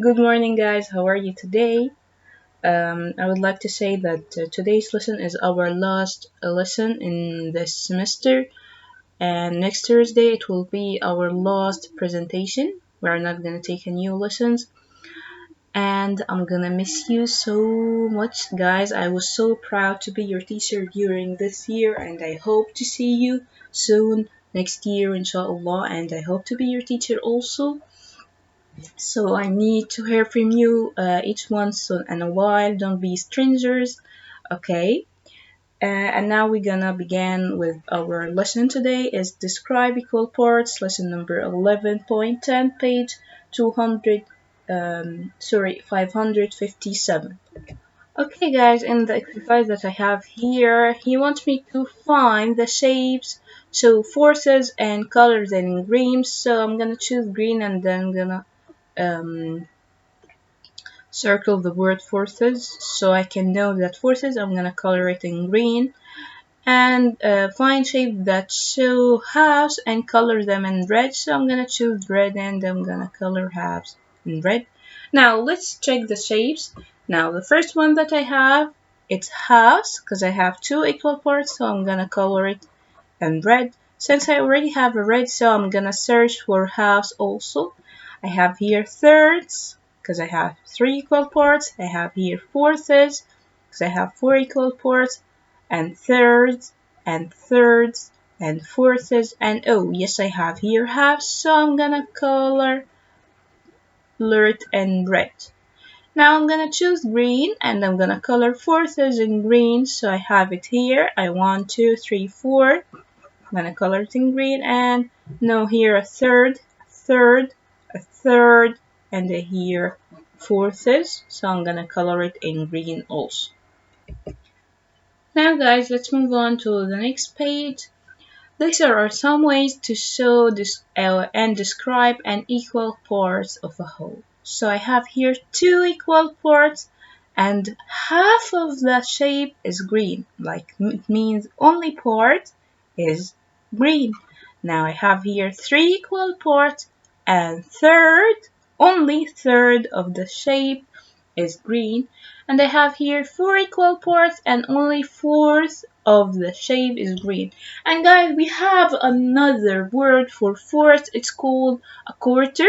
Good morning, guys. How are you today? I would like to say that today's lesson is our last lesson in this semester, and next Thursday it will be our last presentation. We're not gonna take any new lessons, and I'm gonna miss you so much, guys. I was so proud to be your teacher during this year, and I hope to see you soon next year, inshallah. And I hope to be your teacher also. So I need to hear from you each once in a while. Don't be strangers, okay? And now we're gonna begin with our lesson today. Is describe equal parts. Lesson number 11.10, page 557. Okay, guys, in the exercise that I have here, he wants me to find the shapes, so forces and colors in green. So I'm gonna choose green and then gonna um, circle the word forces so I can know that forces. I'm gonna color it in green and find shapes that show halves and color them in red. So I'm gonna choose red and I'm gonna color halves in red. Now let's check the shapes. Now the first one that I have, it's halves because I have two equal parts, so I'm gonna color it in red. Since I already have a red, so I'm gonna search for halves also. I have here thirds because I have three equal parts. I have here fourths because I have four equal parts, and thirds and fourths, and oh yes, I have here halves, so I'm gonna color it in red. Now I'm gonna choose green and I'm gonna color fourths in green, so I have it here. I 1, 2, 3, 4. I'm gonna color it in green, and now here a third, a third, and here fourths, so I'm gonna color it in green also. Now guys, let's move on to the next page. These are some ways to show this and describe an equal parts of a whole. So I have here two equal parts and half of the shape is green, like it means only part is green. Now I have here three equal parts and only third of the shape is green, and I have here four equal parts and only fourth of the shape is green. And guys, we have another word for fourth. It's called a quarter,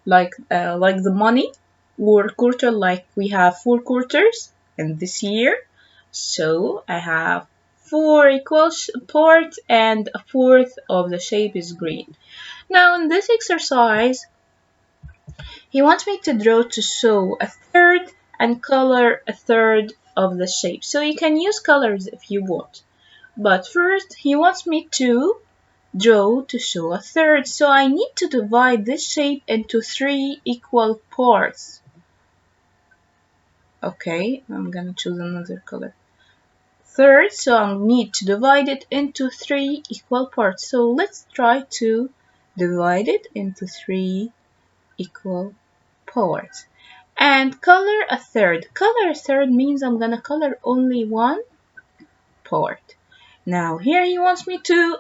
like the money, or quarter like we have four quarters in this year. So I have four equal parts and a fourth of the shape is green. Now in this exercise, he wants me to draw to show a third and color a third of the shape. So you can use colors if you want. But first, he wants me to draw to show a third. So I need to divide this shape into three equal parts. Okay, I'm gonna choose another color. Third, so I need to divide it into three equal parts. So let's try to divide it into three equal parts. And color a third. Color a third means I'm gonna color only one part. Now here he wants me to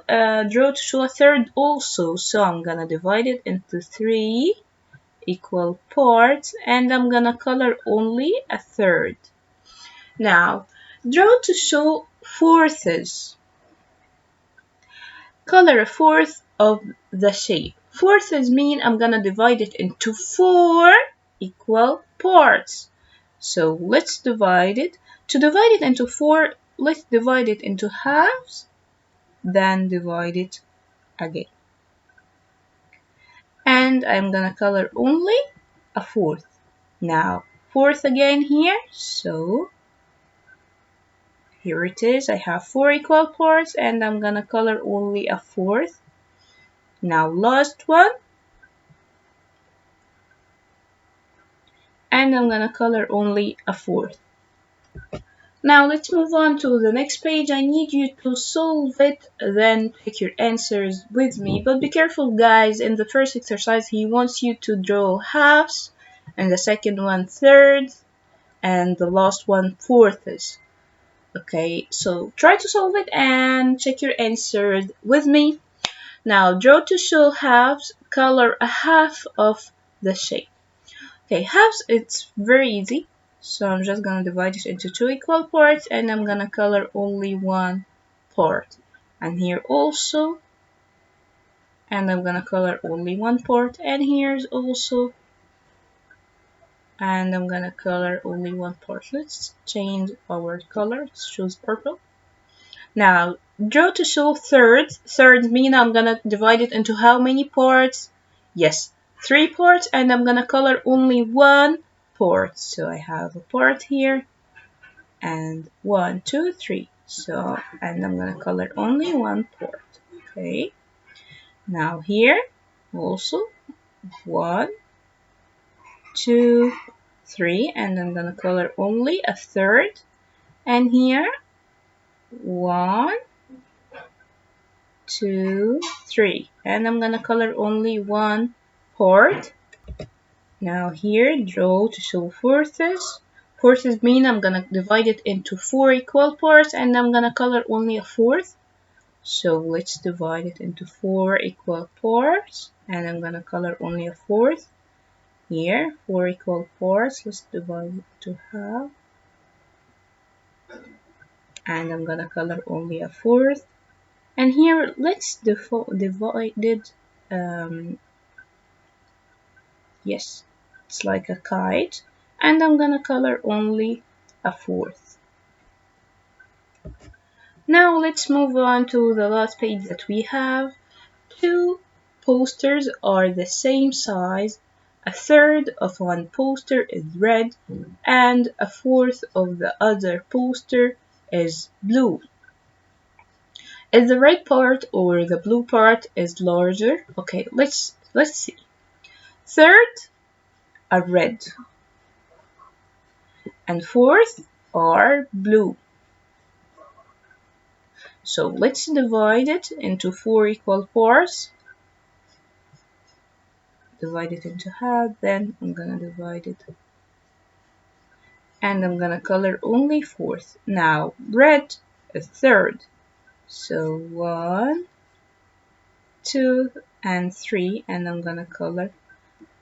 draw to show a third also, so I'm gonna divide it into three equal parts and I'm gonna color only a third. Now draw to show fourths. Color a fourth of the shape. Fourths mean I'm gonna divide it into four equal parts. So let's divide it. To divide it into four, let's divide it into halves, then divide it again. And I'm gonna color only a fourth. Now, fourth again here, so here it is. I have four equal parts and I'm gonna color only a fourth. Now, last one, and I'm gonna color only a fourth. Now let's move on to the next page. I need you to solve it, then pick your answers with me. But be careful, guys. In the first exercise, he wants you to draw halves, and the second one thirds, and the last one fourths. Okay, so try to solve it and check your answers with me. Now draw to show halves, color a half of the shape. Okay, halves, it's very easy. So I'm just gonna divide it into two equal parts and I'm gonna color only one part. And here also, and I'm gonna color only one part, and here's also, and I'm gonna color only one part. Let's change our color. Let's choose purple. Now draw to show thirds. Thirds mean I'm gonna divide it into how many parts? Yes, three parts, and I'm gonna color only one part. So I have a part here, and one, two, three. So, and I'm gonna color only one part. Okay. Now here also one, two, three, and I'm gonna color only a third. And here one, two, three, and I'm gonna color only one part. Now here draw to show fourths. Fourths mean I'm gonna divide it into four equal parts and I'm gonna color only a fourth. So let's divide it into four equal parts and I'm gonna color only a fourth. Here, four equal parts, let's divide it to half. And I'm gonna color only a fourth. And here, let's divide it, yes, it's like a kite. And I'm gonna color only a fourth. Now let's move on to the last page that we have. Two posters are the same size. A third of one poster is red and a fourth of the other poster is blue. Is the red part or the blue part is larger? Okay, let's see. Third are red and fourth are blue. So let's divide it into four equal parts. Divide it into half, then I'm gonna divide it and I'm gonna color only fourth. Now red is third, so one, two, and three, and I'm gonna color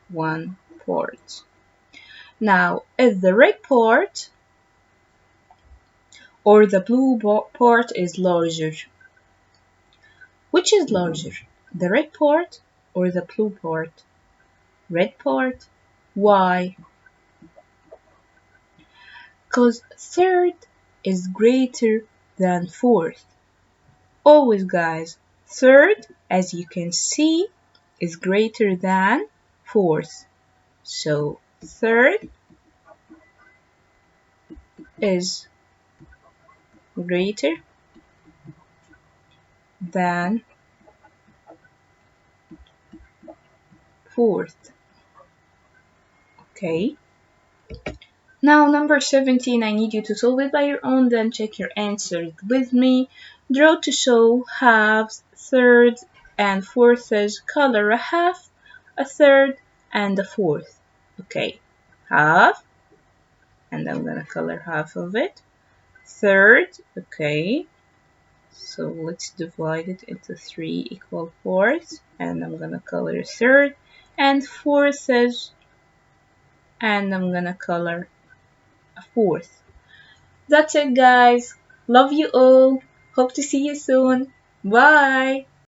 one part. Now if the red part or the blue part is larger, which is larger, the red part or the blue part? Red part. Why? Because third is greater than fourth. Always, guys, third, as you can see, is greater than fourth. So third is greater than fourth. Okay. Now number 17, I need you to solve it by your own, then check your answers with me. Draw to show halves, thirds, and fourths. Color a half, a third, and a fourth. Okay, half, and I'm gonna color half of it. Third, okay, so let's divide it into three equal parts, and I'm gonna color third, and fourths, and I'm gonna color a fourth. That's it, guys. Love you all. Hope to see you soon. Bye.